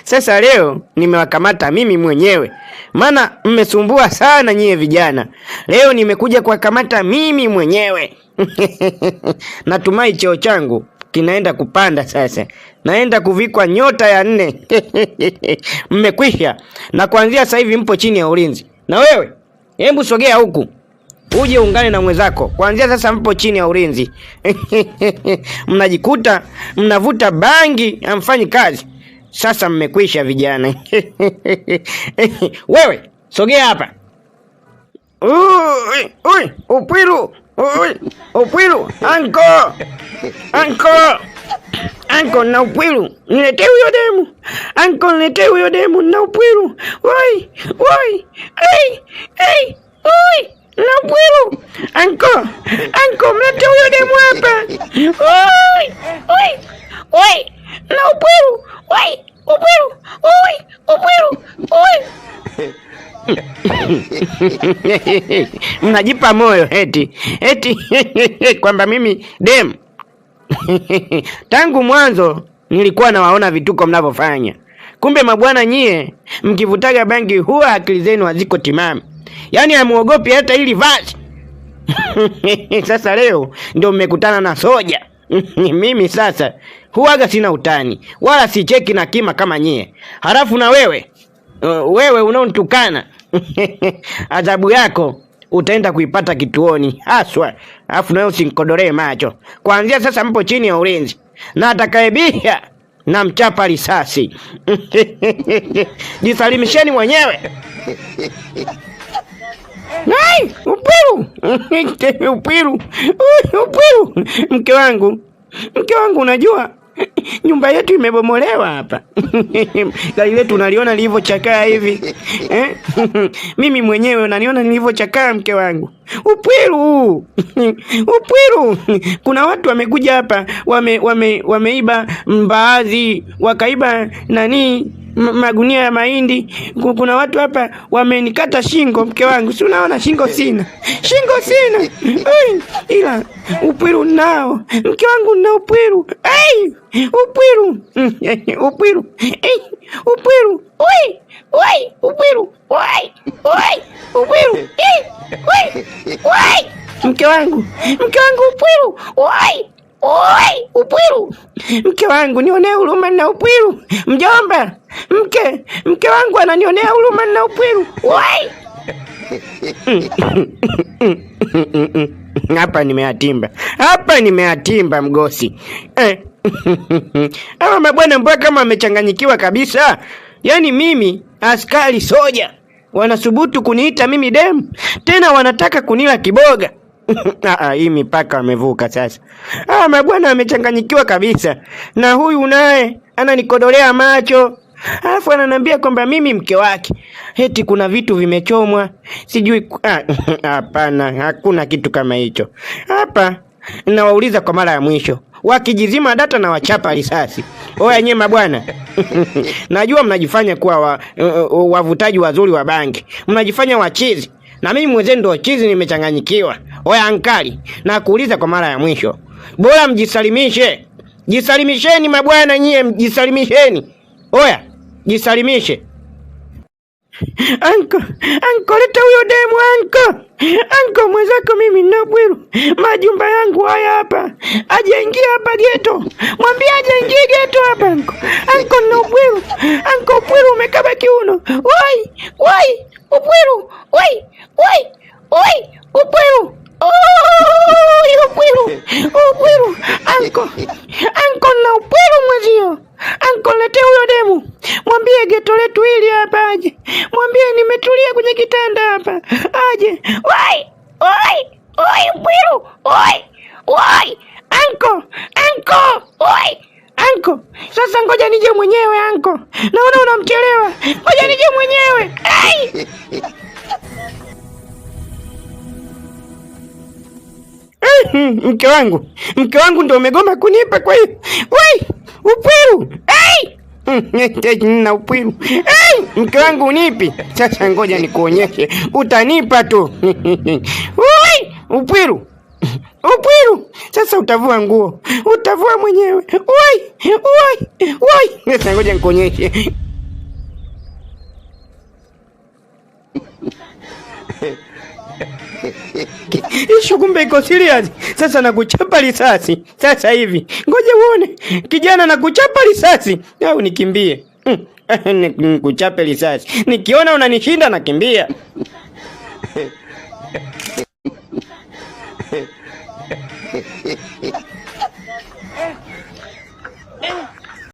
Sasa leo nimewakamata mimi mwenyewe. Maana mmesumbua sana nyie vijana. Leo nimekuja kuwakamata mimi mwenyewe. Natumai cheo changu kinaenda kupanda sasa. Naenda kuvikwa nyota ya 4. Mmekwisha. Na kuanzia sasa hivi mpo chini ya ulinzi. Na wewe, hebu sogea huku. Uje ungane na mwenzako. Kuanzia sasa mpo chini ya ulinzi. Mnajikuta mnavuta bangi, hamfanyi kazi. Sasa mmekwisha vijana. Wewe, sogea hapa. Upwilu. Upwilu, Anko na upwilu. Niletee huyo demu. Anko, niletee huyo demu na upwilu. Woi. Na upwilu. Anko, mlete huyo demu hapa. Oi. Na upwilu. Upwilu. Mnajipa moyo eti kwamba mimi demu. Tangu mwanzo nilikuwa nawaona vituko mnavyofanya. Kumbe mabwana nyie mkivutaga bangi huwa akili zenu haziko timamu. Yaani hamuogopi hata hili vazi. Sasa leo ndio mmekutana na soja. Mimi sasa huwaga sina utani wala sicheki na kima kama nyie. Halafu na wewe unaonitukana. Adhabu yako utaenda kuipata kituoni haswa. Alafu na wewe usinikodolee macho. Kuanzia sasa mpo chini ya ulinzi. Na atakayebisha na mchapa risasi. Jisalimisheni mwenyewe. Hai, upwilu. Upwilu. Mke wangu unajua nyumba yetu imebomolewa hapa. Gari letu unaliona lilivyochakaa hivi. Mimi mwenyewe unaniona nilivyochakaa mke wangu. Upwilu. Kuna watu wamekuja hapa wameiba mbaazi, wakaiba magunia ya mahindi. Kuna watu hapa wamenikata shingo mke wangu. Si unaona shingo sina. Ila upwilu nao. Mke wangu na upwilu. Upwilu. Mke wangu upwilu. Upwilu. Mke wangu nionee huruma na upwilu. Mjomba, mke wangu ananionea huruma na upwilu. Hapa nimeatimba mgosi. Hawa mabwana mbona kama wamechanganyikiwa kabisa. Yaani mimi askari soja wanasubutu kuniita mimi demu. Tena wanataka kunila kiboga. Hii mipaka wamevuka sasa. Mabwana wamechanganyikiwa kabisa. Na huyu naye ananikodolea macho. Alafu ananiambia kwamba mimi mke wake. Eti kuna vitu vimechomwa. Sijui. Hapana, hakuna kitu kama hicho. Hapa nawauliza kwa mara ya mwisho. Wakijizima data na wachapa risasi. Oya nyie mabwana. Najua mnajifanya kuwa wavutaji wazuri wa bangi. Mnajifanya wachizi. Na mimi mwenzenu ndo chizi nimechanganyikiwa. Oya ankali, na kuuliza kwa mara ya mwisho. Bora mjisalimishe. Jisalimisheni mabwana nyie, mjisalimisheni. Oya, jisalimishe. Anko, leta huyo demu Anko mwenzako mimi na upwilu. Majumba yangu haya hapa. Ajaingia hapa geto. Mwambie ajaingie geto hapa Anko na upwilu. Anko upwilu umekaba kiuno. Woi, upwilu. Upwilu. Upwilu. Anko na upwilu mwezio. Anko lete huyo demu. Mwambie geto letu hili hapa aje. Mwambie nimetulia kwenye kitanda hapa. Aje. Upwilu. Anko. Sasa ngoja nije mwenyewe Anko. Naona unamchelewa. Ngoja nije mwenyewe. Mke wangu ndio umegoma kunipa kwa hiyo. Upwilu. Na Upwiru. Mke wangu unipi? Sasa ngoja nikuonyeshe. Utanipa tu. Upwiru. Upwiru. Sasa utavua nguo. Utavua mwenyewe. Sasa ngoja nikuonyeshe. Ishu kumbe iko serious. Sasa nakuchapa risasi. Sasa hivi. Ngoja uone. Kijana nakuchapa risasi. Au nikimbie. Nikuchape risasi. Nikiona unanishinda nakimbia.